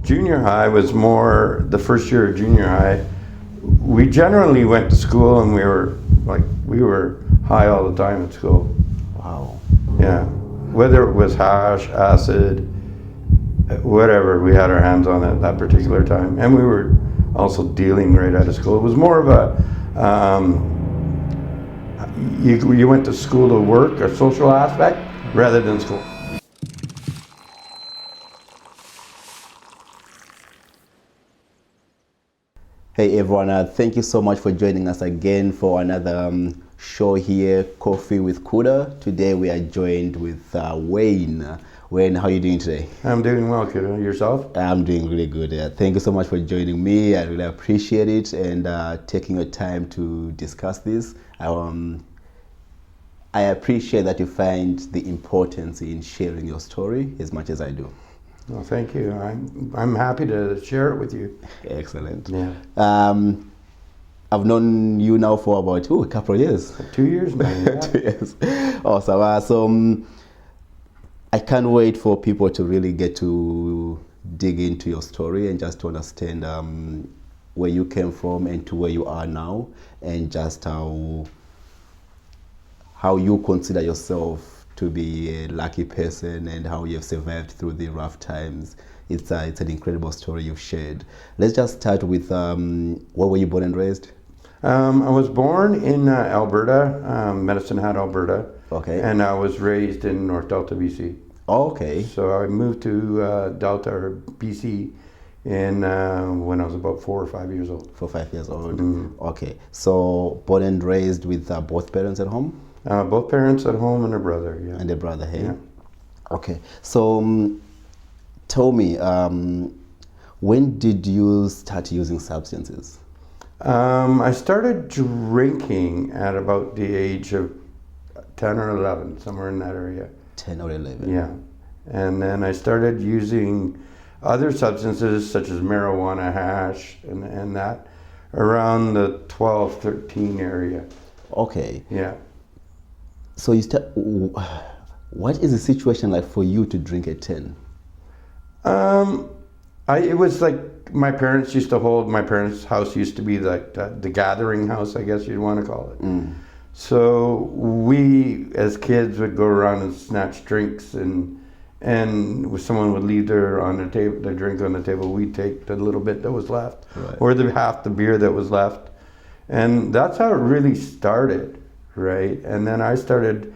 junior high was more, the first year of junior high, we generally went to school and we were high all the time at school. Wow. Yeah. Whether it was hash, acid, whatever, we had our hands on at that particular time. And we were also dealing right out of school. It was more of a, you went to school to work, a social aspect, rather than school. Hey everyone, thank you so much for joining us again for another show here, Coffee with Kuda. Today we are joined with Wayne. Wayne, how are you doing today? I'm doing well, Kuda. Yourself? I'm doing really good. Thank you so much for joining me. I really appreciate it and taking your time to discuss this. I appreciate that you find the importance in sharing your story as much as I do. Well, thank you. I'm happy to share it with you. Excellent. Yeah. I've known you now for about a couple of years. 2 years now. Yeah. 2 years. Awesome. So I can't wait for people to really get to dig into your story and just to understand where you came from and to where you are now, and just how you consider yourself to be a lucky person and how you've survived through the rough times. It's an incredible story you've shared. Let's just start with where were you born and raised? I was born in Alberta, Medicine Hat, Alberta. Okay. And I was raised in North Delta, BC. Okay. So I moved to Delta, or BC, in when I was about 4 or 5 years old. 4 or 5 years old. Mm. Okay. So born and raised with both parents at home? Both parents at home and a brother, yeah. And a brother, hey? Yeah. Okay. So tell me, when did you start using substances? I started drinking at about the age of 10 or 11, somewhere in that area. 10 or 11? Yeah. And then I started using other substances such as marijuana, hash, and that around the 12, 13 area. Okay. Yeah. So what is the situation like for you to drink at 10? It was like my parents used to hold, my parents' house used to be like the gathering house, I guess you'd want to call it. Mm. So we, as kids, would go around and snatch drinks, and if someone would leave their drink on the table, we'd take the little bit that was left, right, or half the beer that was left. And that's how it really started, right? And then I started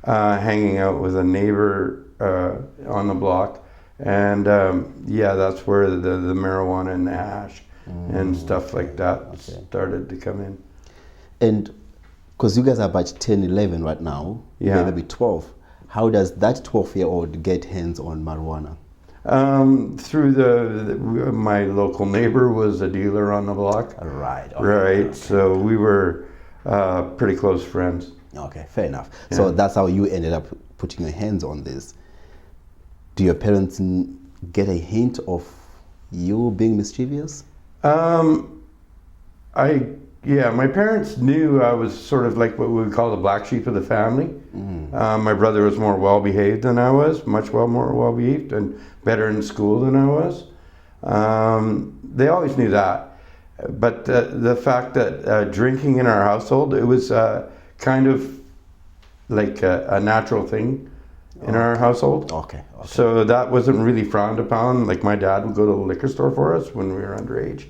hanging out with a neighbor on the block, and that's where the marijuana and the hash and stuff like that started to come in. And because you guys are about 10, 11 right now, yeah, maybe 12, how does that 12-year-old get hands on marijuana? Through my local neighbor was a dealer on the block. Right. Okay, right. Okay. So we were pretty close friends. Okay, fair enough. Yeah. So that's how you ended up putting your hands on this. Do your parents get a hint of you being mischievous? My parents knew I was sort of like what we would call the black sheep of the family. Mm. My brother was more well-behaved than I was, more well-behaved and better in school than I was. They always knew that. But the fact that drinking in our household, it was kind of like a natural thing in our household. Okay. So that wasn't really frowned upon. Like my dad would go to the liquor store for us when we were underage.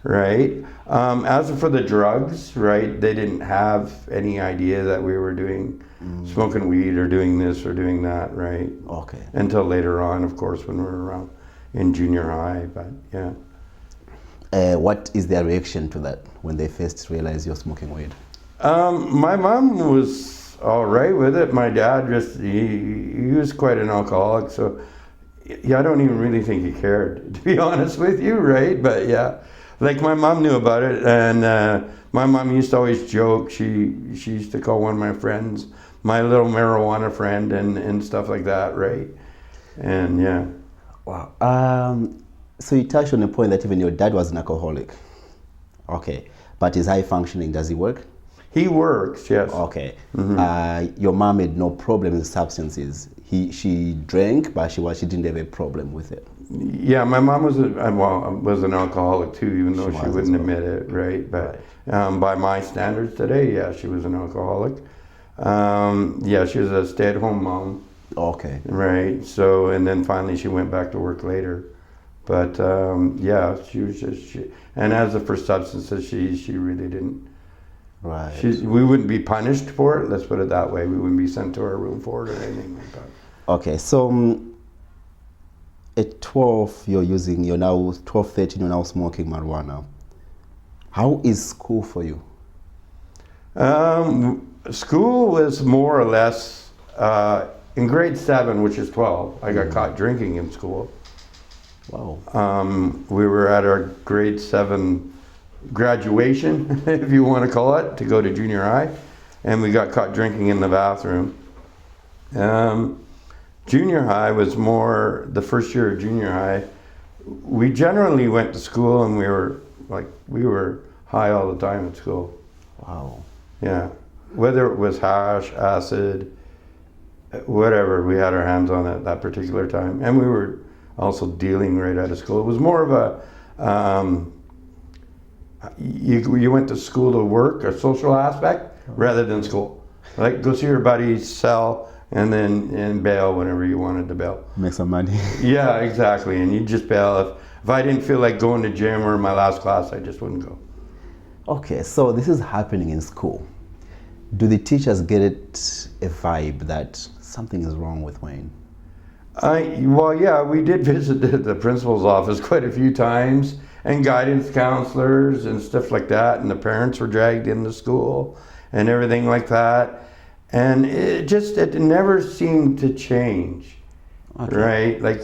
Right. As for the drugs, right, they didn't have any idea that we were smoking weed or doing this or doing that, right? Okay. Until later on, of course, when we were around in junior high, but yeah. What is their reaction to that when they first realize you're smoking weed? My mom was all right with it. My dad he was quite an alcoholic, so I don't even really think he cared, to be honest with you, right? But yeah. Like my mom knew about it, and my mom used to always joke. She used to call one of my friends my little marijuana friend and stuff like that, right? And yeah. Wow. So you touched on the point that even your dad was an alcoholic. Okay, but he's high functioning. Does he work? He works, yes. Okay. Mm-hmm. Your mom had no problem with substances. she drank, but she didn't have a problem with it. Yeah, my mom was was an alcoholic too, even though she wouldn't admit it, right? But by my standards today, yeah, she was an alcoholic. Yeah, she was a stay-at-home mom. Okay. Right. So, and then finally she went back to work later. But yeah, she was just, and as for substances, she really didn't. Right. We wouldn't be punished for it. Let's put it that way. We wouldn't be sent to our room for it or anything like that. Okay, so at 12, you're now 12, 13, you're now smoking marijuana. How is school for you? School was more or less, in grade 7, which is 12, I got caught drinking in school. Wow. We were at our grade 7 graduation, if you want to call it, to go to junior high, and we got caught drinking in the bathroom. Junior high was more, the first year of junior high, we generally went to school and we were high all the time at school. Wow. Yeah. Whether it was hash, acid, whatever, we had our hands on at that particular time. And we were also dealing right out of school. It was more of a, you went to school to work, a social aspect, rather than school. Like go see your buddies, sell, and then bail whenever you wanted to bail. Make some money. Yeah, exactly. And you just bail. If I didn't feel like going to gym or my last class, I just wouldn't go. Okay, so this is happening in school. Do the teachers get it a vibe that something is wrong with Wayne? Well, yeah, we did visit the principal's office quite a few times, and guidance counselors and stuff like that, and the parents were dragged into school and everything like that. And it never seemed to change, okay. Right? Like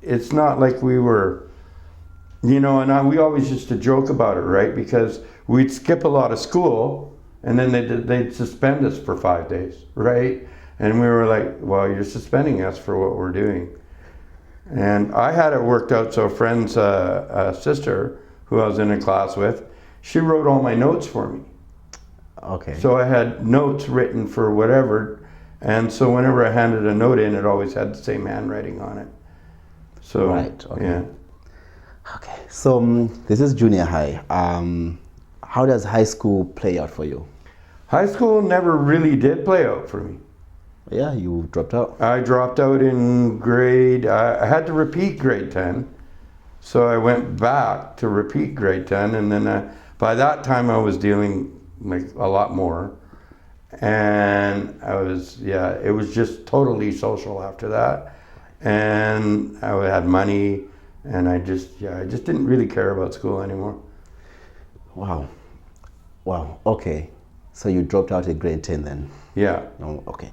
it's not like we were, and we always used to joke about it, right? Because we'd skip a lot of school, and then they'd suspend us for 5 days, right? And we were like, well, you're suspending us for what we're doing. And I had it worked out, so a friend's sister, who I was in a class with, she wrote all my notes for me. Okay. So I had notes written for whatever, and so whenever I handed a note in, it always had the same handwriting on it. So, right, okay. Yeah. Okay, so this is junior high. How does high school play out for you? High school never really did play out for me. Yeah, you dropped out. I dropped out in I had to repeat grade 10. So I went back to repeat grade 10, and then by that time I was dealing like a lot more. And it was just totally social after that. And I had money, and I just didn't really care about school anymore. Wow. Okay. So you dropped out at grade 10 then? Yeah. Oh, okay.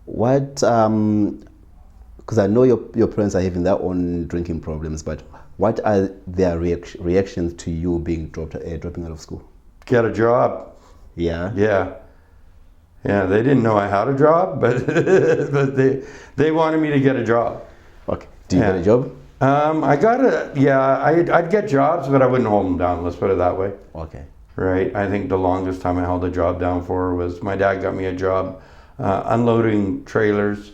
What, because I know your parents are having their own drinking problems, but what are their reactions to you being dropping out of school? Get a job. Yeah? Yeah. Yeah, they didn't know I had a job, but they wanted me to get a job. Okay. Do you get a job? I'd get jobs, but I wouldn't hold them down, let's put it that way. Okay. Right. I think the longest time I held a job down for was my dad got me a job unloading trailers,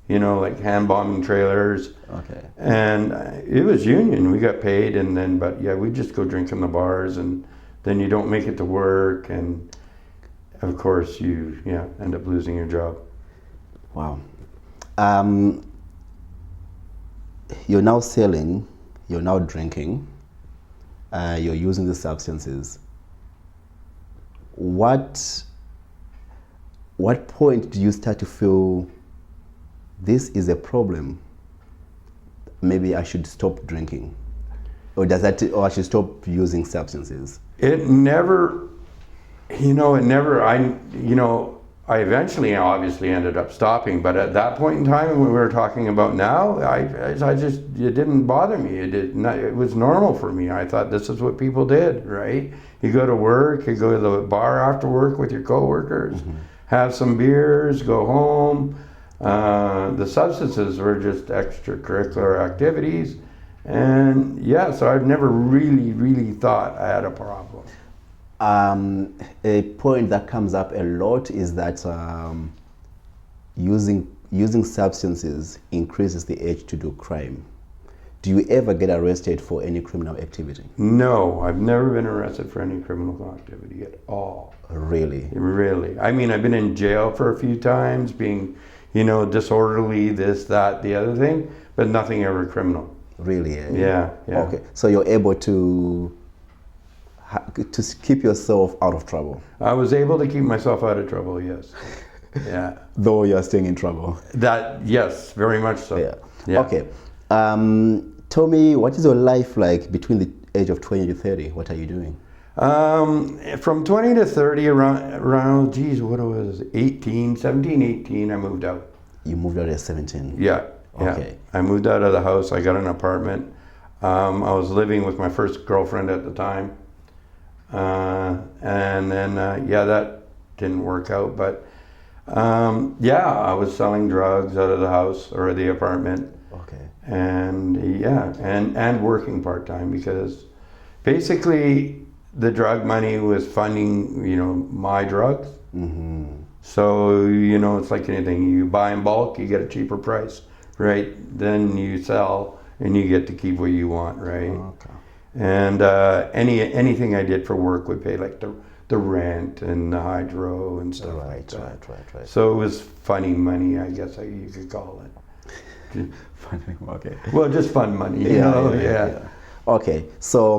like hand bombing trailers. Okay. And it was union. We got paid, but we'd just go drink in the bars, and then you don't make it to work, and of course you end up losing your job. Wow. You're now selling, you're now drinking, you're using the substances. What point do you start to feel this is a problem? Maybe I should stop drinking, or I should stop using substances? It never. I eventually obviously ended up stopping, but at that point in time, when we were talking about now, it didn't bother me. It was normal for me. I thought this is what people did, right? You go to work, you go to the bar after work with your coworkers, have some beers, go home. The substances were just extracurricular activities. And so I've never really, really thought I had a problem. A point that comes up a lot is that using using substances increases the age to do crime. Do you ever get arrested for any criminal activity? No, I've never been arrested for any criminal activity at all. Really? Really. I mean, I've been in jail for a few times, being, disorderly, this, that, the other thing, but nothing ever criminal. Really? Eh? Yeah. Okay, so you're able to keep yourself out of trouble? I was able to keep myself out of trouble, yes. Yeah. Though you're staying in trouble? Yes, very much so. Yeah. Okay. Tell me, what is your life like between the age of 20 to 30? What are you doing? From 20 to 30, around, geez, what was it, 17, 18, I moved out. You moved out at 17? Yeah. Okay. I moved out of the house. I got an apartment. I was living with my first girlfriend at the time. And then, that didn't work out. But, I was selling drugs out of the house or the apartment. Okay. And, and working part-time, because basically the drug money was funding, my drugs. Mm-hmm. So, it's like anything. You buy in bulk, you get a cheaper price. Right, then you sell and you get to keep what you want, right? Okay. And anything I did for work would pay like the rent and the hydro and stuff like that. Right. So it was funny money, I guess you could call it. Funny, okay. Well, just fun money, yeah. Okay, so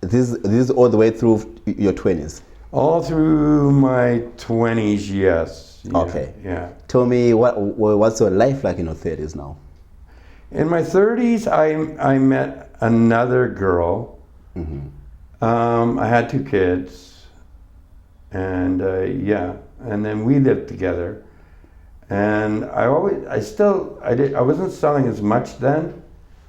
this is all the way through your 20s? All through my 20s, yes. Yeah, okay. Yeah. Tell me, what's your life like in your 30s now? In my 30s, I met another girl. Mm-hmm. I had 2 kids, and and then we lived together. And I wasn't selling as much then,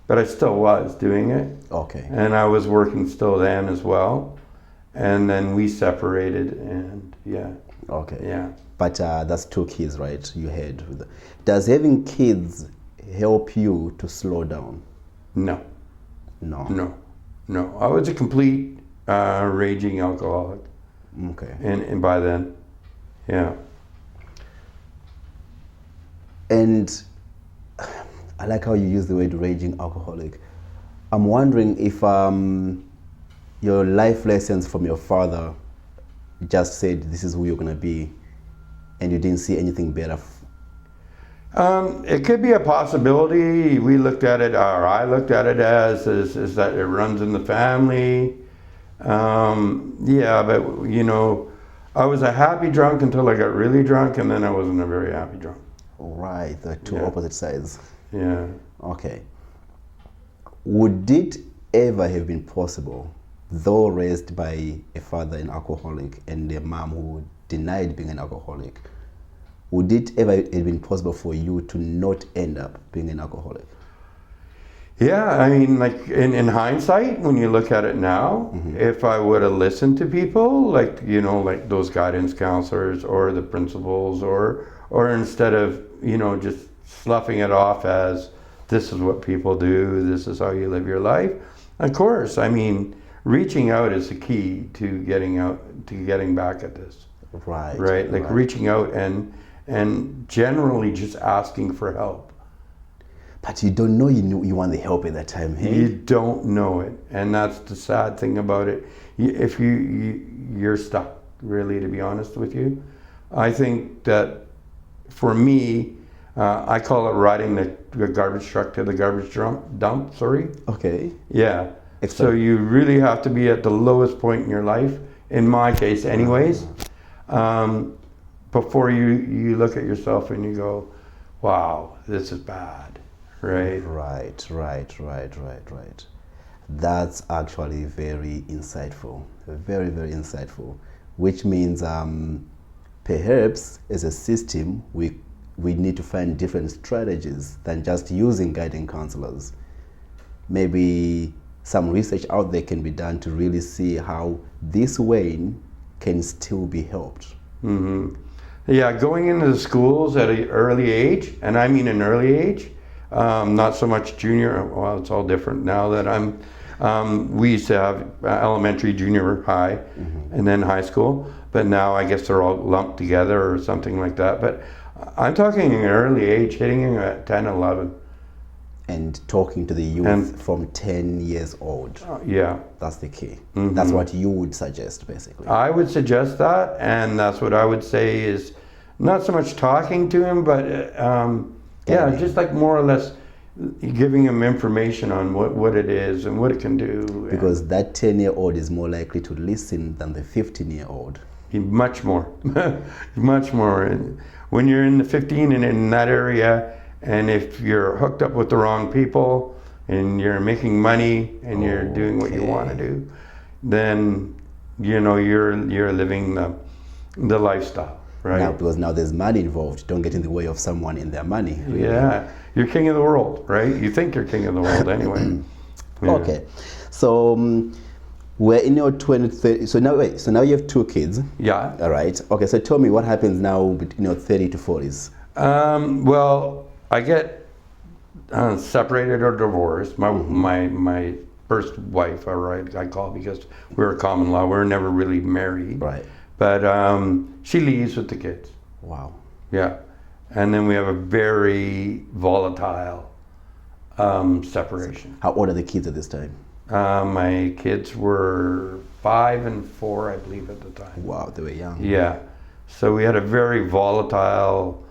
but I still was doing it. Okay. And I was working still then as well. And then we separated, and Okay. Yeah. But that's 2 kids, right? You had. Does having kids help you to slow down? No. No. I was a complete raging alcoholic. Okay. And by then, yeah. And I like how you use the word raging alcoholic. I'm wondering if your life lessons from your father just said this is who you're going to be, and you didn't see anything better. It could be a possibility. We looked at it, or I looked at it as that it runs in the family. But I was a happy drunk until I got really drunk, and then I wasn't a very happy drunk. Right, the two opposite sides. Yeah. Okay. Would it ever have been possible, though raised by a father an alcoholic and a mom who denied being an alcoholic, would it ever have been possible for you to not end up being an alcoholic? Yeah, I mean, like in hindsight, when you look at it now, mm-hmm. if I would have listened to people, like those guidance counselors or the principals, or instead of just sloughing it off as this is what people do, this is how you live your life. Of course, I mean, reaching out is the key to getting back at this. Right. Like reaching out and generally just asking for help. But you don't know you want the help at that time, hey? You don't know it, and that's the sad thing about it. If you're stuck, really, to be honest with you. I think that for me, I call it riding the garbage truck to the garbage dump. Sorry. Okay. Yeah. So you really have to be at the lowest point in your life, in my case, anyways, before you look at yourself and you go, "Wow, this is bad." Right. That's actually very insightful, very, very insightful, which means perhaps as a system, we need to find different strategies than just using guidance counselors. Maybe some research out there can be done to really see how this way can still be helped. Mm-hmm. Yeah, going into the schools at an early age, and I mean an early age, not so much junior. Well, it's all different now that I'm We used to have elementary, junior high, and then high school. But now I guess they're all lumped together or something like that. But I'm talking an early age, hitting him at 10, 11. And talking to the youth from 10 years old. Yeah. That's the key. That's what you would suggest, basically. I would suggest that, and that's what I would say is not so much talking to him, but just like more or less giving him information on what it is and what it can do. Because that 10-year-old is more likely to listen than the 15-year-old. Much more. Much more. And when you're in the 15 and in that area, and if you're hooked up with the wrong people and you're making money and you're doing what you want to do, then you're living the lifestyle, right? Now, because now there's money involved. Don't get in the way of someone in their money. Really. Yeah, you're king of the world, right? You think you're king of the world anyway. Yeah. Okay, so we're in your 20s, 30s. So now you have 2 kids. Yeah. All right. Okay, so tell me what happens now between your 30 to 40s. Well, I get separated or divorced. My first wife, all right, I call because we were common law. We were never really married. Right. But she leaves with the kids. Wow. Yeah. And then we have a very volatile separation. How old are the kids at this time? My kids were 5 and 4, I believe, at the time. Wow, they were young. Yeah. So we had a very volatile,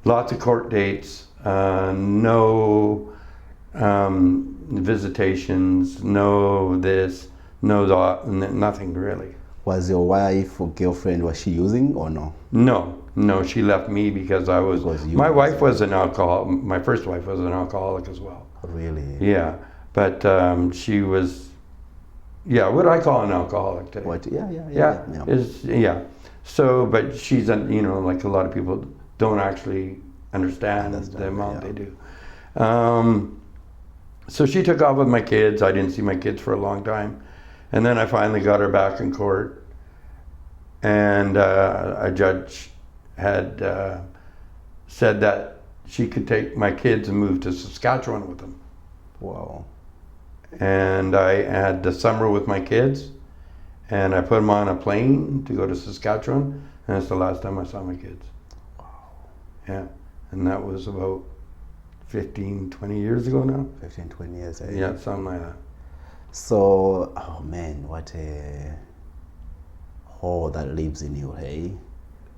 lots of court dates, no visitations, no this, no that, nothing really. Was your wife or girlfriend, was she using or no? No, she left me because my wife was an alcoholic. My first wife was an alcoholic as well. Really? Yeah, but she was, what I call an alcoholic today. What? Yeah. So, but she's, like a lot of people don't actually understand the amount they do. So she took off with my kids. I didn't see my kids for a long time. And then I finally got her back in court. And a judge had said that she could take my kids and move to Saskatchewan with them. Wow. And I had the summer with my kids. And I put them on a plane to go to Saskatchewan. And it's the last time I saw my kids. Wow. Yeah. And that was about 15, 20 years ago now. 15, 20 years, eh? Yeah, something like that. So, oh man, what a hole that lives in you, hey?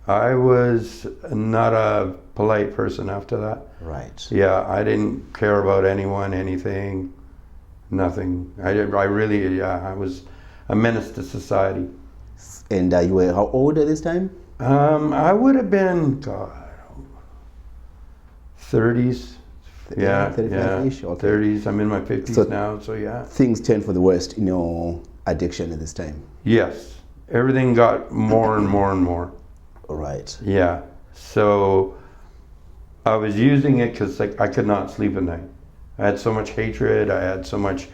I was not a polite person after that. Right. Yeah, I didn't care about anyone, anything, nothing. I really, I was a menace to society. And you were how old at this time? I would have been, 30s. Yeah, 35-ish? Okay. 30s. I'm in my 50s now, so yeah. Things turned for the worst in your addiction at this time? Yes. Everything got more and more and more. Right. Yeah. So I was using it because I could not sleep at night. I had so much hatred. I had so much,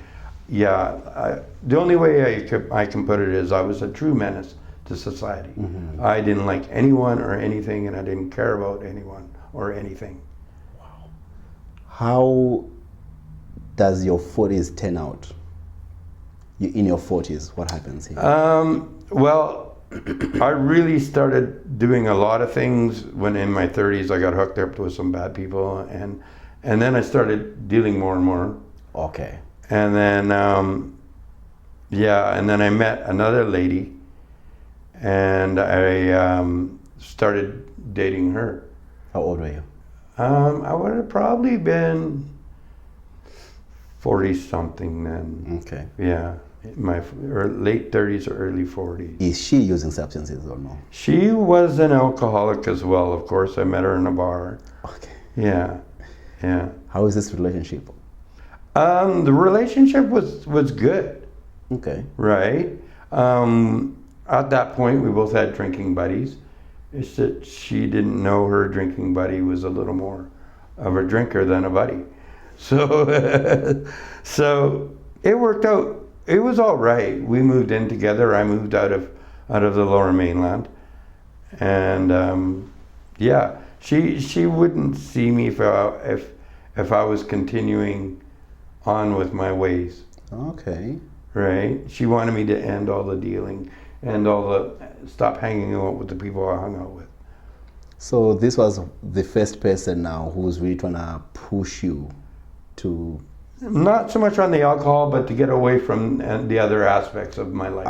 the only way I can put it is I was a true menace to society. Mm-hmm. I didn't like anyone or anything, and I didn't care about anyone or anything. How does your 40s turn out? In your 40s, what happens here? Well, I really started doing a lot of things when in my 30s I got hooked up with some bad people, and then I started dealing more and more. Okay. And then, and then I met another lady, and I started dating her. How old were you? I would have probably been 40-something then. Okay. Yeah, my late 30s or early 40s. Is she using substances or no? She was an alcoholic as well, of course. I met her in a bar. Okay. Yeah. How is this relationship? The relationship was good. Okay. Right. At that point, we both had drinking buddies. It's that she didn't know her drinking buddy was a little more of a drinker than a buddy. So, so it worked out. It was all right. We moved in together. I moved out of the Lower Mainland, and she wouldn't see me if I was continuing on with my ways. Okay. right? She wanted me to end all the dealing and stop hanging out with the people I hung out with. So this was the first person now who's really trying to push you to... Not so much on the alcohol, but to get away from the other aspects of my life.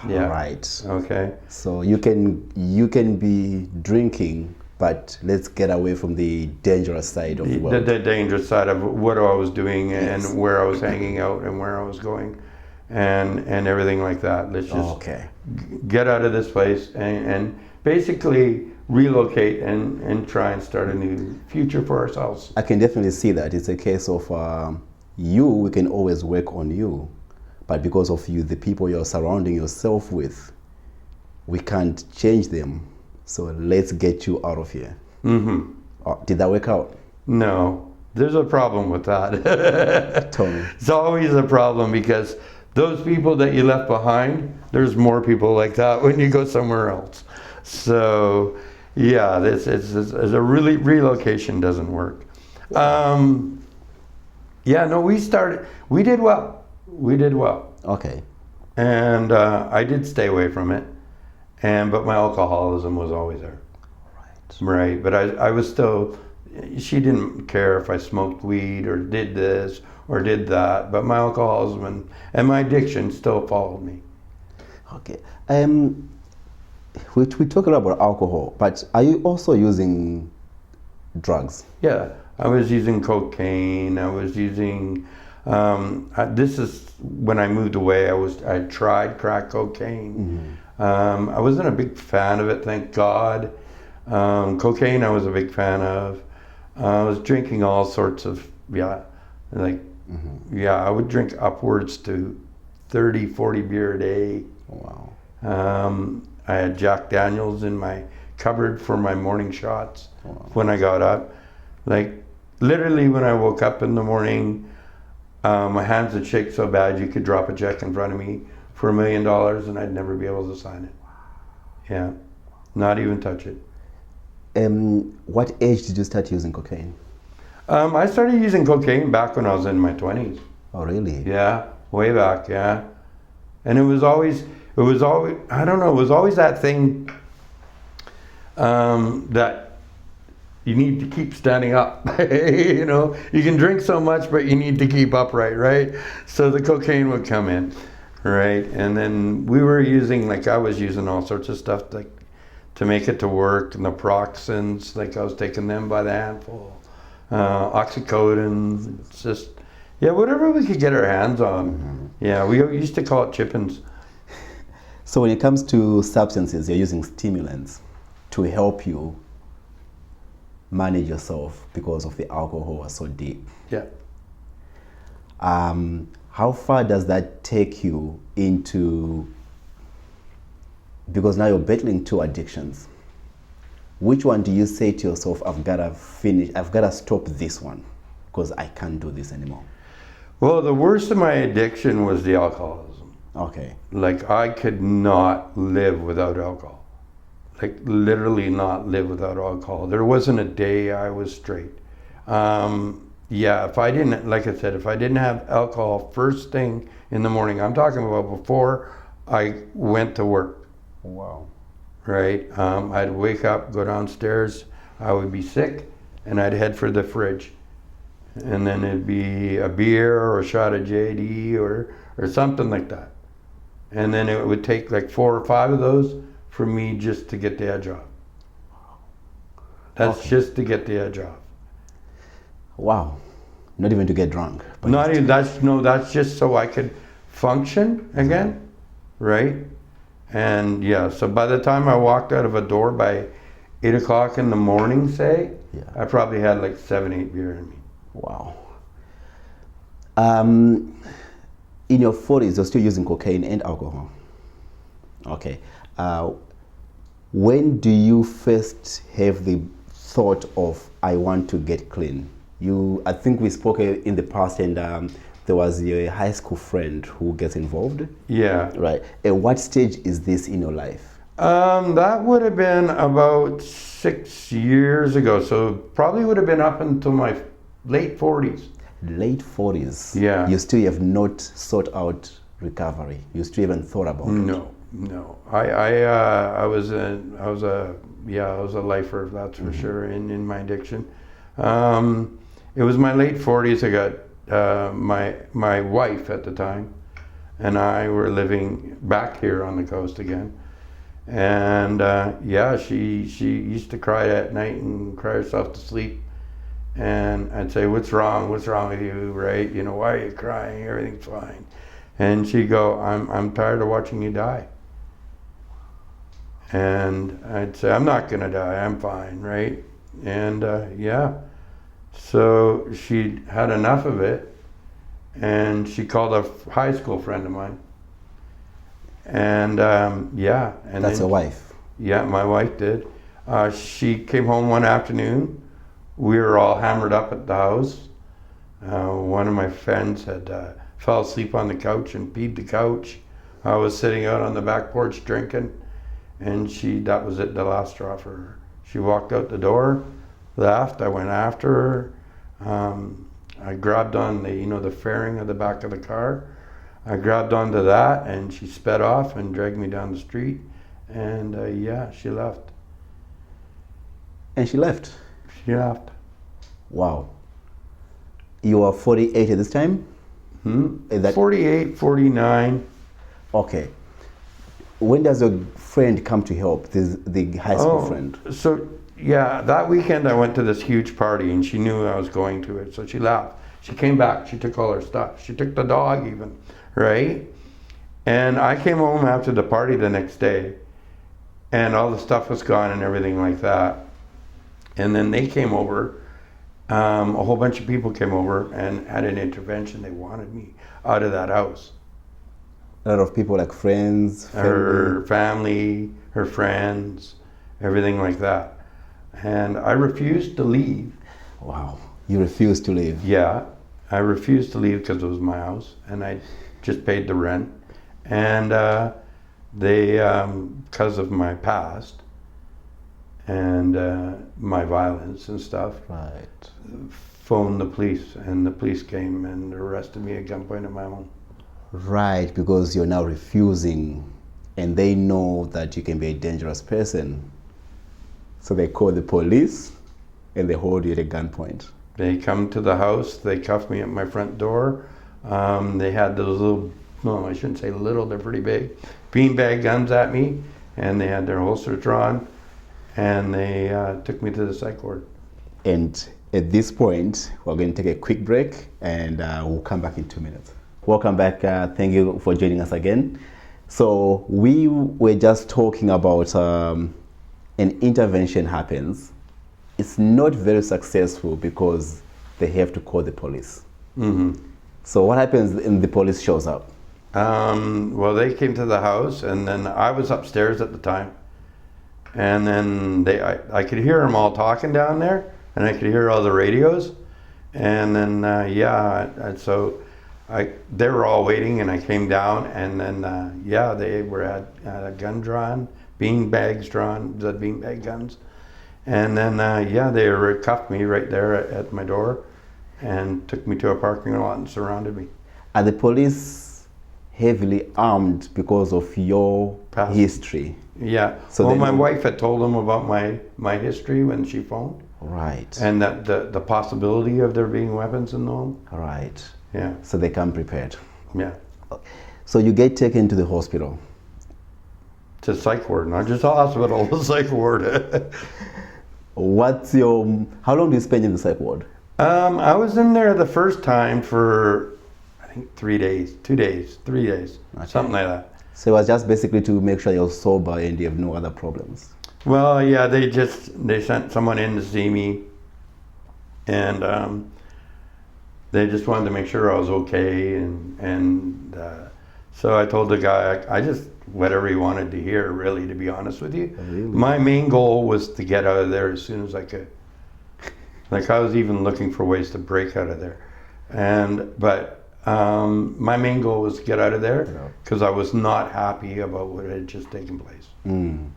Right. Okay. So you can be drinking, but let's get away from the dangerous side of the world. The dangerous side of what I was doing Yes. and where I was hanging out and where I was going and everything like that. Let's just get out of this place and basically relocate and try and start a new future for ourselves. I can definitely see that. It's a case of we can always work on you, but because of you, the people you're surrounding yourself with, we can't change them. So let's get you out of here. Mm-hmm. Did that work out? No, there's a problem with that. Tell me. It's always a problem because those people that you left behind, there's more people like that when you go somewhere else. So, yeah, it's a relocation doesn't work. We did well. Okay. And I did stay away from it. But my alcoholism was always there. Right. But I was still, she didn't care if I smoked weed or did this or did that. But my alcoholism and my addiction still followed me. Okay. We talk a lot about alcohol, but are you also using drugs? Yeah. I was using cocaine. I was using, this is when I moved away, I tried crack cocaine. Mm-hmm. I wasn't a big fan of it, thank God. Cocaine I was a big fan of. I was drinking all sorts of, I would drink upwards to 30, 40 beer a day. Wow. I had Jack Daniels in my cupboard for my morning shots. Wow. When I got up. Like, literally when I woke up in the morning, my hands would shake so bad you could drop a check in front of me for $1 million and I'd never be able to sign it. Yeah, not even touch it. What age did you start using cocaine? I started using cocaine back when I was in my 20s. Oh, really? Yeah, way back, yeah. And it was always, I don't know, it was always that thing that you need to keep standing up. You know, you can drink so much, but you need to keep upright, right? So the cocaine would come in, right? And then we were using, I was using all sorts of stuff to make it to work, and the Proxins, I was taking them by the handful. Oxycodone, it's just, whatever we could get our hands on. Mm-hmm. Yeah, we used to call it chippins. So when it comes to substances, you're using stimulants to help you manage yourself because of the alcohol was so deep. Yeah. How far does that take you into, because now you're battling two addictions. Which one do you say to yourself, I've got to stop this one because I can't do this anymore? Well, the worst of my addiction was the alcoholism. Okay. I could not live without alcohol. Literally not live without alcohol. There wasn't a day I was straight. If I didn't, like I said, if I didn't have alcohol first thing in the morning, I'm talking about before I went to work. Wow. Right? I'd wake up, go downstairs, I would be sick, and I'd head for the fridge. And then it'd be a beer or a shot of JD or something like that. And then it would take 4 or 5 of those for me just to get the edge off. That's just to get the edge off. Wow. Not even to get drunk. But not even, that's just so I could function again, right? And so by the time I walked out of a door by 8 o'clock in the morning, say, I probably had 7, 8 beer in me. Wow. In your 40s, you're still using cocaine and alcohol. Okay. When do you first have the thought of, I want to get clean? I think we spoke in the past, and there was a high school friend who gets involved. Yeah. Right. At what stage is this in your life? That would have been about 6 years ago, so probably would have been up until my late 40s. Late 40s. Yeah. You still have not sought out recovery. You still haven't thought about it. No. I was a lifer, that's for sure, in my addiction. It was my late 40s. I got my wife at the time, and I were living back here on the coast again. And she used to cry at night and cry herself to sleep. And I'd say, what's wrong with you, right? You know, why are you crying? Everything's fine. And she'd go, I'm tired of watching you die. And I'd say, I'm not gonna die, I'm fine, right? And so she had enough of it, and she called a high school friend of mine. And and that's your wife? Yeah, my wife did. She came home one afternoon. We were all hammered up at the house. One of my friends had fell asleep on the couch and peed the couch. I was sitting out on the back porch drinking, and that was it, the last straw for her. She walked out the door, left. I went after her. I grabbed on the fairing of the back of the car. I grabbed onto that, and she sped off and dragged me down the street. And she left. And she left? She left. Wow. You are 48 at this time? 48, 49. Okay. When does your friend come to help, the high school friend? So, that weekend I went to this huge party, and she knew I was going to it, so she left. She came back, she took all her stuff. She took the dog even, right? And I came home after the party the next day, and all the stuff was gone and everything like that. And then they came over, a whole bunch of people came over and had an intervention. They wanted me out of that house. A lot of people, like friends, her family, her friends, everything like that. And I refused to leave. Wow, you refused to leave? Yeah, I refused to leave because it was my house, and I just paid the rent. And they, because of my past and my violence and stuff, right, phoned the police, and the police came and arrested me at gunpoint at my home. Right, because you're now refusing, and they know that you can be a dangerous person. So they call the police, and they hold you at a gunpoint. They come to the house, they cuff me at my front door. They had those little, no, I shouldn't say little, they're pretty big, beanbag guns at me, and they had their holsters drawn, and they took me to the psych ward. And at this point, we're going to take a quick break, and we'll come back in 2 minutes. Welcome back. Thank you for joining us again. So we were just talking about an intervention happens. It's not very successful because they have to call the police. Mm-hmm. So what happens when the police shows up? Well, they came to the house, and then I was upstairs at the time. And then I could hear them all talking down there, and I could hear all the radios. And then, so they were all waiting, and I came down, and then, they had a gun drawn, bean bags drawn, the bean bag guns. And then, they cuffed me right there at my door and took me to a parking lot and surrounded me. Are the police heavily armed because of your past history? Yeah. So my wife had told them about my history when she phoned. Right. And that the possibility of there being weapons in the home. Right. Yeah. So they come prepared. Yeah. So you get taken to the hospital. To psych ward, not just a hospital, the psych ward. How long do you spend in the psych ward? I was in there the first time for, I think 3 days, 2 days, 3 days, okay. Something like that. So it was just basically to make sure you're sober and you have no other problems. Well, yeah, they sent someone in to see me, and they just wanted to make sure I was okay, and so I told the guy, I just, whatever he wanted to hear, really, to be honest with you. Really? My main goal was to get out of there as soon as I could. Like, I was even looking for ways to break out of there. But my main goal was to get out of there because I was not happy about what had just taken place. Mm.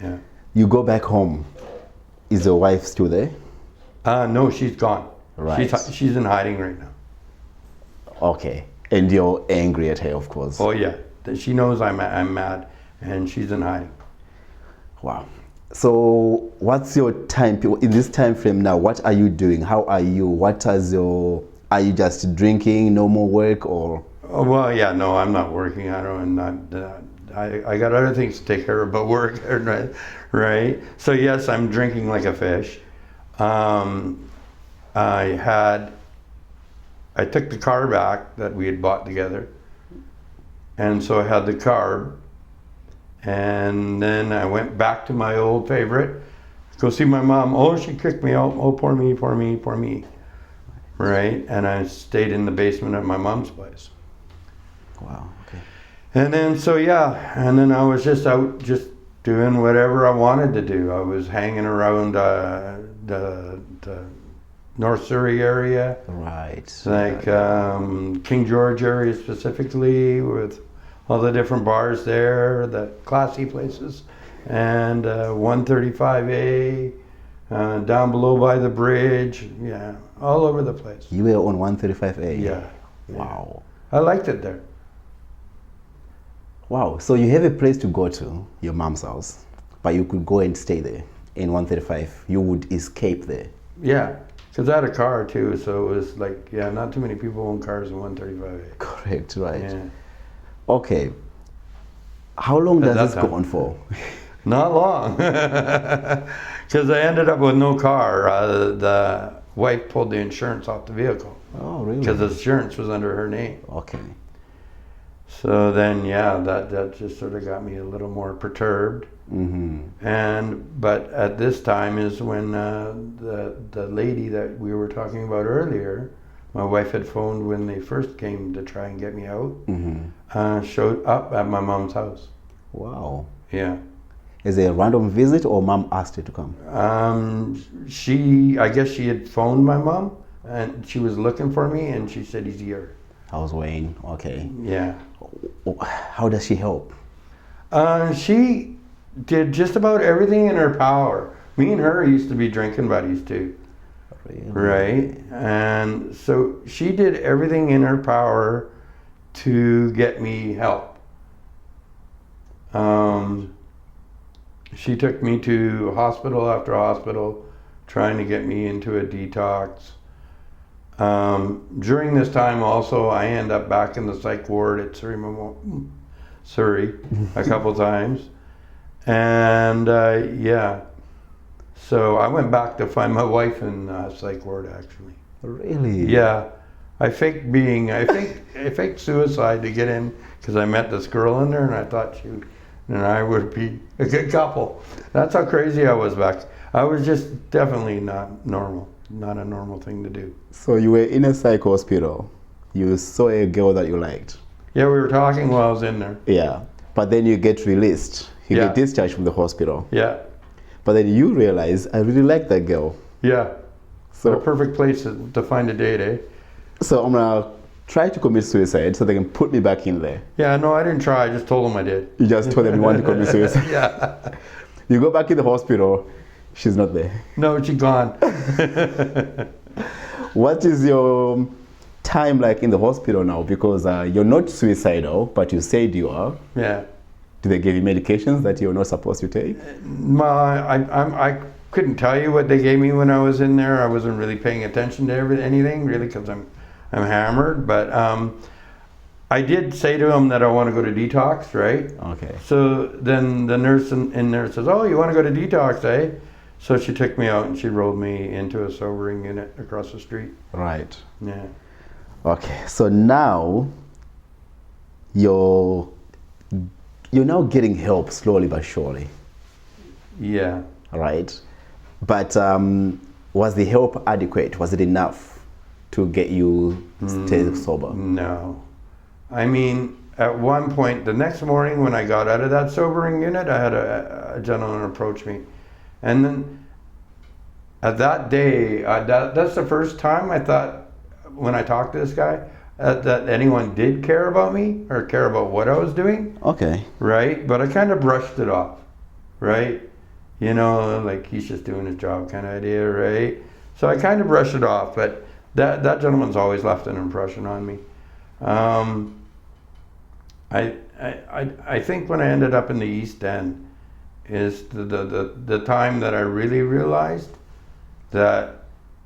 Yeah. You go back home. Is your wife still there? No, she's gone. Right. She's in hiding right now. Okay. And you're angry at her, of course. Oh yeah, she knows I'm mad, and she's in hiding. Wow. So what's your time, in this time frame now, what are you doing? How are you? Are you just drinking, no more work, or? Oh, well, yeah, no, I'm not working. I got other things to take care of but work, right? So yes, I'm drinking like a fish. I took the car back that we had bought together, and so I had the car, and then I went back to my old favorite, go see my mom. Oh, she kicked me out. Oh, poor me, poor me, poor me. Right? And I stayed in the basement of my mom's place. Wow, okay. And then, so yeah, and then I was just out just doing whatever I wanted to do. I was hanging around the North Surrey area. Right. Like King George area specifically, with all the different bars there, the classy places, and 135A, down below by the bridge, yeah, all over the place. You were on 135A? Yeah. Wow. I liked it there. Wow, so you have a place to go to, your mom's house, but you could go and stay there in 135. You would escape there. Yeah, because I had a car too, so it was like, yeah, not too many people own cars in 135A. Correct, right. Yeah. Okay. How long At does that this go time. on for? Not long, because I ended up with no car. The wife pulled the insurance off the vehicle Oh, really? because the insurance was under her name. Okay. So then, yeah, that just sort of got me a little more perturbed. Mm-hmm. But at this time is when the lady that we were talking about earlier, my wife had phoned when they first came to try and get me out, showed up at my mom's house. Wow. Yeah. Is it a random visit or mom asked you to come? I guess she had phoned my mom and she was looking for me and she said, he's here. I was waiting. Okay. Yeah. How does she help? She did just about everything in her power. Me and her used to be drinking buddies too. Really? Right? And so she did everything in her power to get me help. She took me to hospital after hospital, trying to get me into a detox. During this time also, I end up back in the psych ward at Surrey a couple times. And yeah, so I went back to find my wife in psych ward actually. Really? Yeah, I faked suicide to get in because I met this girl in there and I thought she and I would be a good couple. That's how crazy I was back. I was just definitely not normal, not a normal thing to do. So you were in a psych hospital. You saw a girl that you liked. Yeah, we were talking while I was in there. Yeah, but then you get released. You Yeah. get discharged from the hospital. Yeah, But then you realize, I really like that girl. yeah. So, What a perfect place to find a date, eh? so I'm gonna try to commit suicide so they can put me back in there. Yeah, no, I didn't try. I just told them I did. You just told them you want to commit suicide. Yeah. You go back in the hospital, she's not there. No, she's gone. What is your time like in the hospital now? Because you're not suicidal, but you said you are. Yeah. Do they give you medications that you're not supposed to take? I couldn't tell you what they gave me when I was in there. I wasn't really paying attention to anything, really, because I'm hammered. But I did say to him that I want to go to detox, right? Okay. So then the nurse in there says, "Oh, you want to go to detox, eh?" So she took me out and she rolled me into a sobering unit across the street. Right. Yeah. Okay. So now you're now getting help slowly but surely. Yeah. Right. But was the help adequate? Was it enough to get you stay sober? No. I mean, at one point, the next morning when I got out of that sobering unit, I had a gentleman approach me. And then at that day, that's the first time I thought, when I talked to this guy, that anyone did care about me or care about what I was doing. Okay. Right? But I kind of brushed it off. Right? You know, like he's just doing his job kind of idea, right? So I kind of brushed it off, but that gentleman's always left an impression on me. I think when I ended up in the East End is the time that I really realized that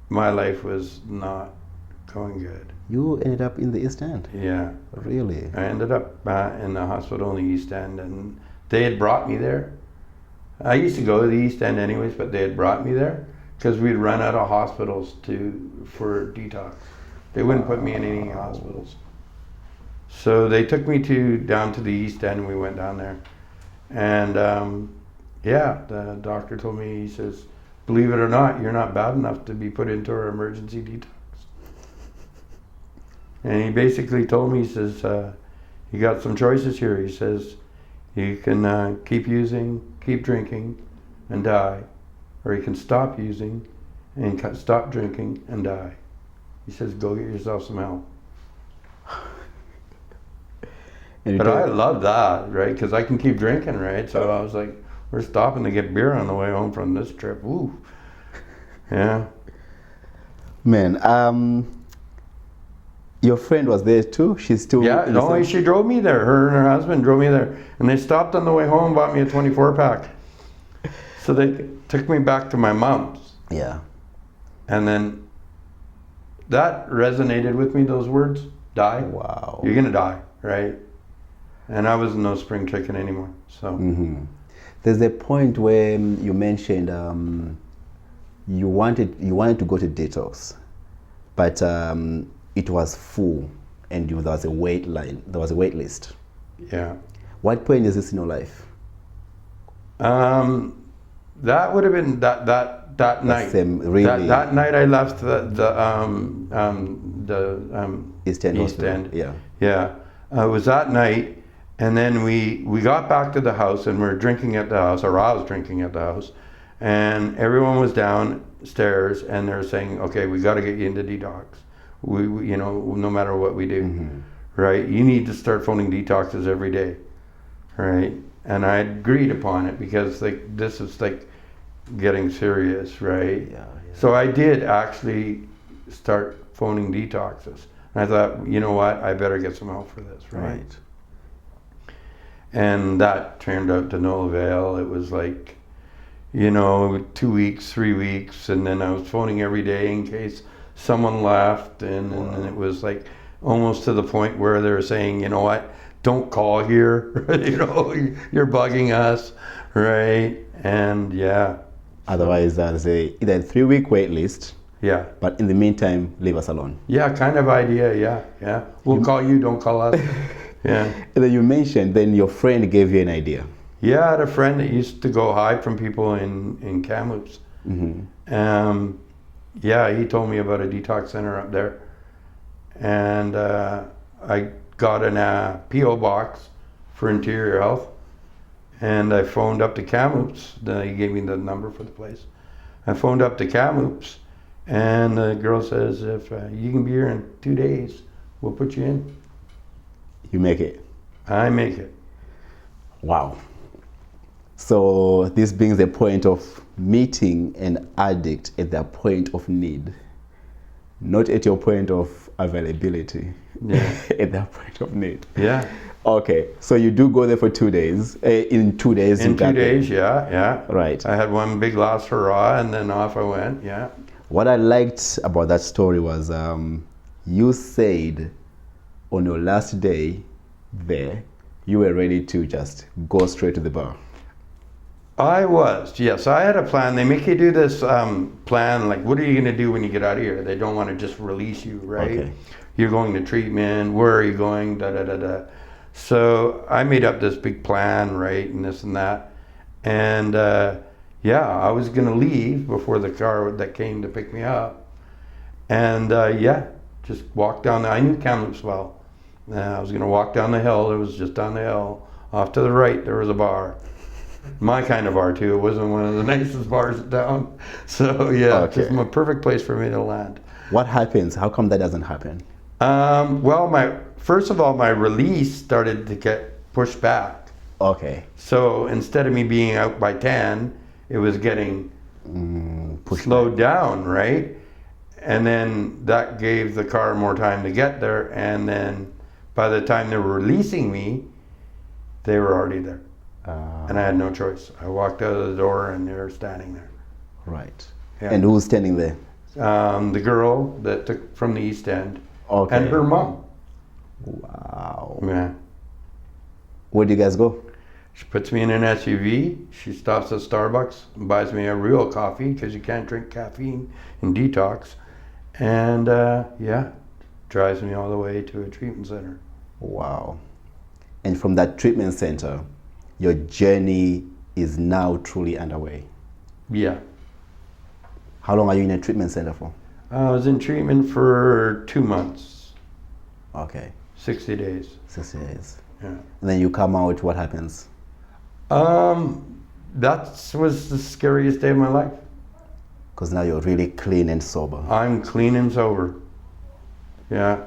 my life was not going good. You ended up in the East End? Yeah. Really? I ended up in the hospital in the East End, and they had brought me there. I used to go to the East End anyways, but they had brought me there because we'd run out of hospitals for detox. They wouldn't put me in any hospitals. So they took me down to the East End, and we went down there. And the doctor told me, he says, believe it or not, you're not bad enough to be put into our emergency detox. And he basically told me, he says, you got some choices here. He says, you can keep using, keep drinking, and die. Or you can stop using and stop drinking and die. He says, go get yourself some help. But I love that, right? Because I can keep drinking, right? So I was like, we're stopping to get beer on the way home from this trip. Woo. Yeah. Man, your friend was there too? She's still... Yeah, no, she drove me there. Her and her husband drove me there. And they stopped on the way home and bought me a 24-pack. So they took me back to my mom's. Yeah. And then that resonated with me, those words, die. Wow. You're going to die, right? And I was no spring chicken anymore. So There's a point where you mentioned you wanted to go to detox, but it was full, and there was a wait line. There was a wait list. Yeah. What point is this in your life? That would have been that night. Really? That night I left the East End. East End. Yeah. Yeah. It was that night. And then we got back to the house, and we were drinking at the house, or I was drinking at the house, and everyone was downstairs, and they were saying, okay, we got to get you into detox. We no matter what we do, right? You need to start phoning detoxes every day, right? And I agreed upon it because this is getting serious, right? Yeah. So I did actually start phoning detoxes. And I thought, you know what, I better get some help for this, right? And that turned out to no avail. It was 2 weeks, 3 weeks, and then I was phoning every day in case someone left, and it was almost to the point where they were saying, you know what, don't call here, you're bugging us, right? And yeah. Otherwise, there's either a 3-week wait list. Yeah. But in the meantime, leave us alone. Yeah, kind of idea, yeah. We'll call you, don't call us. Yeah. And then you mentioned, then your friend gave you an idea. Yeah, I had a friend that used to go hide from people in Kamloops. He told me about a detox center up there. And I got in a P.O. box for Interior Health. And I phoned up to Kamloops. Then he gave me the number for the place. I phoned up to Kamloops, and the girl says, if you can be here in 2 days, we'll put you in. You make it. I make it. Wow. So this brings the point of meeting an addict at their point of need, not at your point of availability. Yeah. At their point of need. Yeah. Okay, so you do go there for 2 days. In 2 days, in 2 days, yeah. Right. I had one big last hurrah, and then off I went. Yeah. What I liked about that story was you said on your last day there, you were ready to just go straight to the bar. I was, yes. I had a plan. They make you do this plan, what are you going to do when you get out of here? They don't want to just release you, right? Okay. You're going to treatment. Where are you going? So I made up this big plan, right, and this and that. And I was going to leave before the car that came to pick me up. And just walk down I knew Kamloops well. I was going to walk down the hill. It was just down the hill. Off to the right, there was a bar. My kind of bar, too. It wasn't one of the nicest bars in town. So, just a perfect place for me to land. What happens? How come that doesn't happen? First of all, my release started to get pushed back. Okay. So instead of me being out by 10, it was getting slowed down, right? And then that gave the car more time to get there. And then by the time they were releasing me, they were already there. And I had no choice. I walked out of the door and they were standing there. Right. Yeah. And who's standing there? The girl that took from the East End Okay. and her mom. Wow. Yeah. Where do you guys go? She puts me in an SUV. She stops at Starbucks and buys me a real coffee because you can't drink caffeine in detox. And drives me all the way to a treatment center. Wow. And from that treatment center, your journey is now truly underway. Yeah. How long are you in a treatment center for? I was in treatment for 2 months, Okay. 60 days. 60 days. Yeah. And then you come out, what happens? That was the scariest day of my life. Because now you're really clean and sober. I'm clean and sober. Yeah.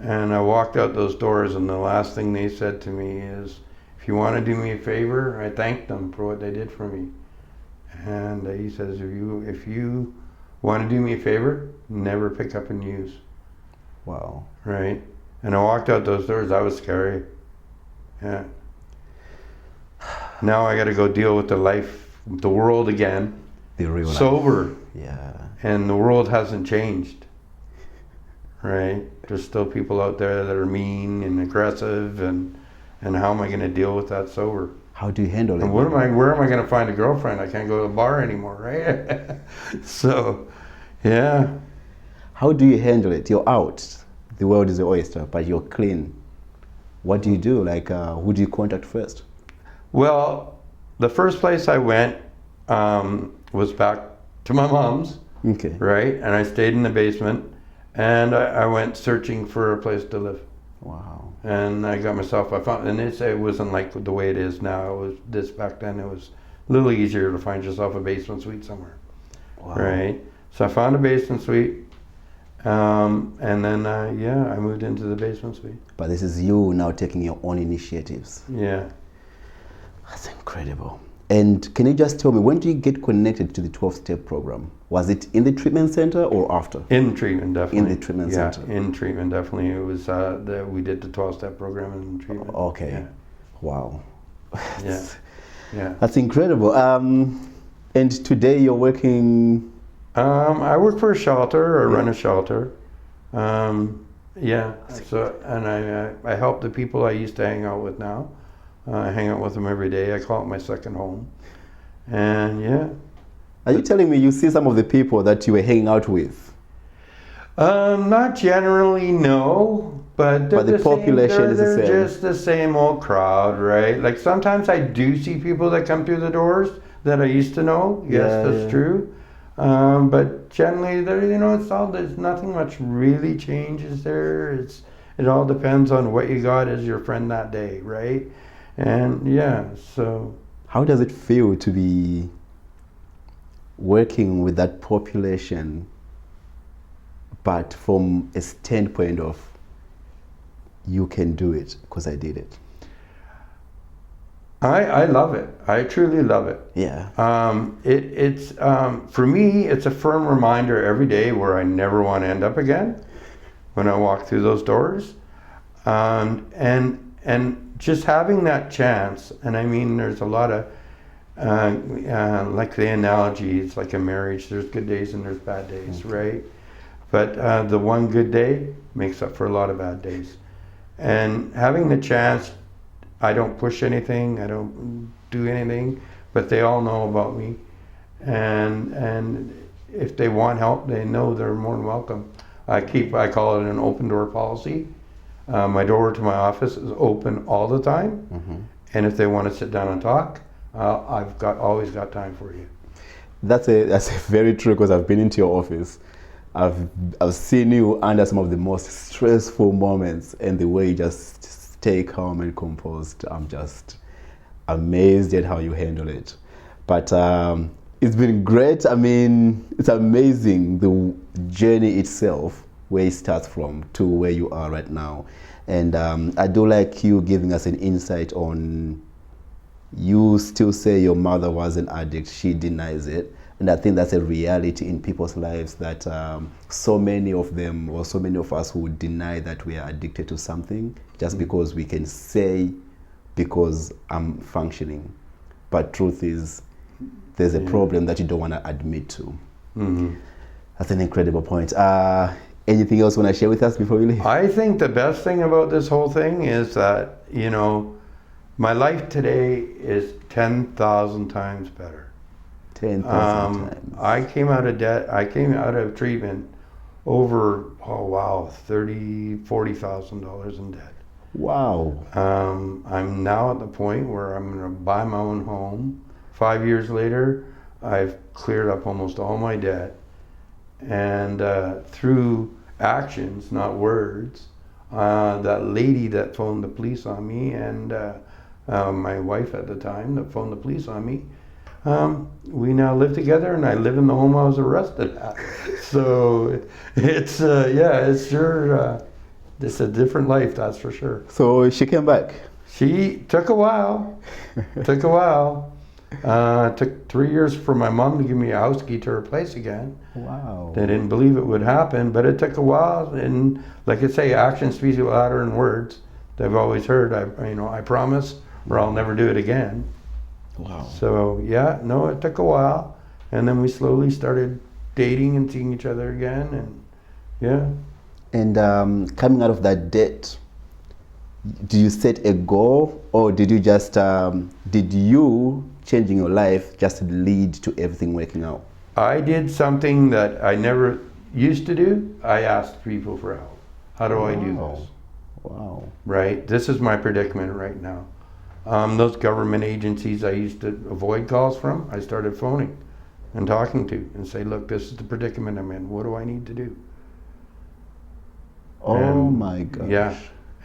And I walked out those doors and the last thing they said to me is, if you want to do me a favor, I thanked them for what they did for me. And he says, if you want to do me a favor, never pick up and use. Wow. Right? And I walked out those doors, that was scary. Yeah. Now I got to go deal with the world again. The real life. Sober. Yeah. And the world hasn't changed. Right? There's still people out there that are mean and aggressive, and how am I going to deal with that sober? How do you handle it? And where am I going to find a girlfriend? I can't go to a bar anymore, right? So, yeah. How do you handle it? You're out. The world is your oyster, but you're clean. What do you do? Like, who do you contact first? Well, the first place I went was back to my mom's, Okay. right? And I stayed in the basement, and I went searching for a place to live. Wow. And I got myself, and it wasn't like the way it is now. It was this back then. It was a little easier to find yourself a basement suite somewhere, Wow. right? So I found a basement suite, and then I moved into the basement suite. But this is you now taking your own initiatives. Yeah. That's incredible. And can you just tell me, when do you get connected to the 12-step program? Was it in the treatment center or after? In treatment, definitely. In the treatment center. Yeah, in treatment, definitely. It was we did the 12-step program in treatment. Okay. Yeah. Wow. Yeah. Yeah. That's incredible. And today you're working. I work for a shelter, or run a shelter. Yeah. So, and I help the people I used to hang out with now. I hang out with them every day. I call it my second home. And yeah. Are you telling me you see some of the people that you were hanging out with? Not generally, no. But the population is the same. They're just the same old crowd, right? Like sometimes I do see people that come through the doors that I used to know. Yes, that's true. But generally, there's nothing much really changes there. It all depends on what you got as your friend that day, right? And yeah, so. How does it feel to be working with that population, but from a standpoint of you can do it because I did it? I love it. I truly love it. Yeah. It's for me, it's a firm reminder every day where I never want to end up again when I walk through those doors. And just having that chance, and I mean, there's a lot of, like the analogy, it's like a marriage, there's good days and there's bad days, right? But the one good day makes up for a lot of bad days. And having the chance, I don't push anything, I don't do anything, but they all know about me. And if they want help, they know they're more than welcome. I call it an open door policy. My door to my office is open all the time, and if they want to sit down and talk, I've always got time for you. That's very true, because I've been into your office. I've seen you under some of the most stressful moments, and the way you just stay calm and composed. I'm just amazed at how you handle it. But it's been great. I mean, it's amazing the journey itself, where it starts from to where you are right now. And I do like you giving us an insight on, you still say your mother was an addict, she denies it, And I think that's a reality in people's lives, that so many of them, or so many of us, would deny that we are addicted to something just because we can say, because I'm functioning. But truth is, there's a problem that you don't want to admit to. That's an incredible point. Anything else you want to share with us before we leave? I think the best thing about this whole thing is that, you know, my life today is 10,000 times better. 10,000 times. I came out of debt. I came out of treatment over, $40,000 in debt. Wow. I'm now at the point where I'm going to buy my own home. 5 years later, I've cleared up almost all my debt. And through actions, not words, that lady that phoned the police on me, and my wife at the time that phoned the police on me, we now live together, and I live in the home I was arrested at. So it's it's sure, it's a different life, that's for sure. So she came back? She took a while. Took 3 years for my mom to give me a house key to her place again. Wow. They didn't believe it would happen, but it took a while. And like I say, action speaks louder than words. They've always heard, I promise, or I'll never do it again. Wow. So yeah, no, it took a while. And then we slowly started dating and seeing each other again, and yeah. And coming out of that debt, do you set a goal, or did you just, did you changing your life just lead to everything working out? I did something that I never used to do. I asked people for help. How do I do this? Wow. Right? This is my predicament right now. Those government agencies I used to avoid calls from, I started phoning and talking to and say, look, this is the predicament I'm in. What do I need to do? Oh my gosh. Yeah.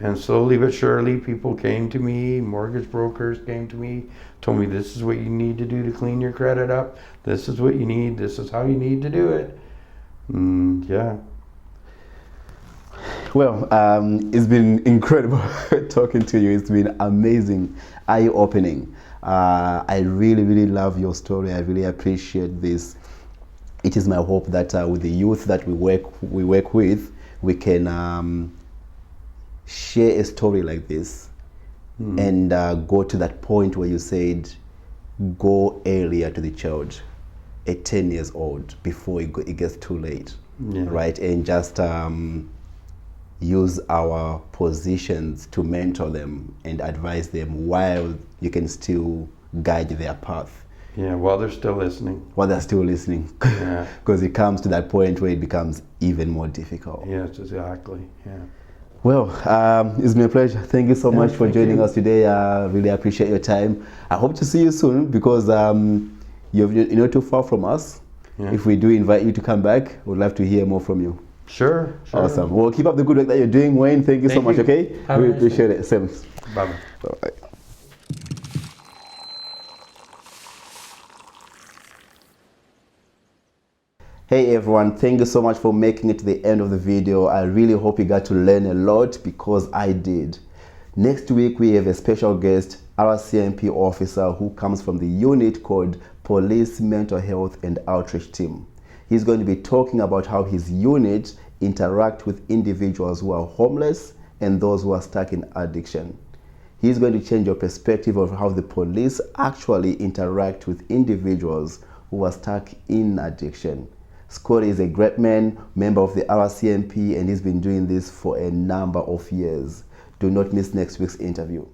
And slowly but surely, people came to me, mortgage brokers came to me, told me this is what you need to do to clean your credit up. This is what you need. This is how you need to do it. Yeah. Well, it's been incredible talking to you. It's been amazing, eye-opening. I really, really love your story. I really appreciate this. It is my hope that with the youth that we work with, we can share a story like this and go to that point where you said, go earlier to the child at 10 years old before it gets too late, right? And just use our positions to mentor them and advise them while you can still guide their path. Yeah, while they're still listening. While they're still listening. Yeah. Because it comes to that point where it becomes even more difficult. Yes, exactly. Yeah. Well, it's been a pleasure. Thank you so much for joining us today. I really appreciate your time. I hope to see you soon, because you're not too far from us. Yeah. If we do invite you to come back, we'd love to hear more from you. Sure. Awesome. Well, keep up the good work that you're doing, Wayne. Thank you so much, okay? We appreciate it. Same. Bye-bye. Bye-bye. Hey everyone, thank you so much for making it to the end of the video. I really hope you got to learn a lot, because I did. Next week we have a special guest, RCMP officer who comes from the unit called Police Mental Health and Outreach Team. He's going to be talking about how his unit interact with individuals who are homeless and those who are stuck in addiction. He's going to change your perspective of how the police actually interact with individuals who are stuck in addiction. Scott is a great man, member of the RCMP, and he's been doing this for a number of years. Do not miss next week's interview.